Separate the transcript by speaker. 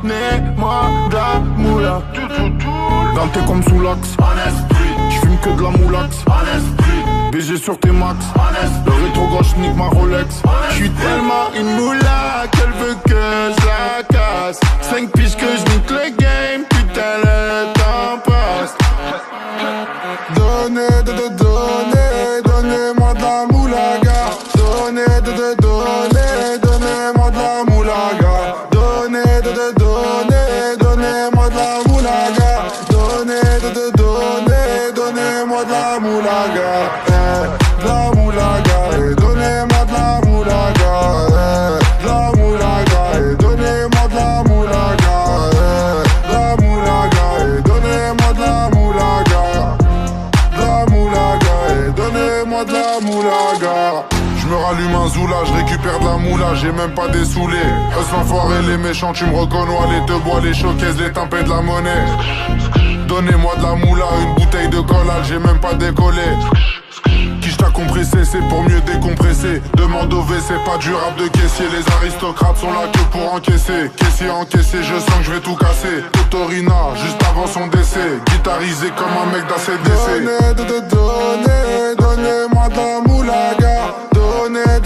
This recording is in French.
Speaker 1: donnez-moi de la moula. Ganté comme sous l'axe, j'fume que de la moulax. BG sur tes max, le rétro gauche nique ma Rolex. J'suis tellement une moula qu'elle veut que je la casse. 5 piges que je nique le game, putain le temps passe.
Speaker 2: Donnez-moi de la moulaga. Donnez-moi de la moulaga. Donnez-moi de la moulaga. Donnez-moi de la moulaga. De la moulaga. Donnez-moi de la moulaga. De la moulaga. Donnez-moi de la moulaga. De la moulaga. Donnez-moi de la moulaga. Donnez-moi de la moulaga. Je me rallume un zoula, je récupère de la moula, j'ai même pas dessoulé. Eux l'enfoiré, les méchants, tu me reconnais, les te bois, les showcases, les tempêtes de la monnaie. Donnez-moi de la moula, une bouteille de collal, j'ai même pas décollé. Qui t'a compressé, c'est pour mieux décompresser. Demande au V, c'est pas du rap de caissier. Les aristocrates sont là que pour encaisser. Caissier encaissé, je sens que je vais tout casser. Totorina, juste avant son décès. Guitarisé comme un mec d'ACDC. Donnez-moi de la moulaga. Donnez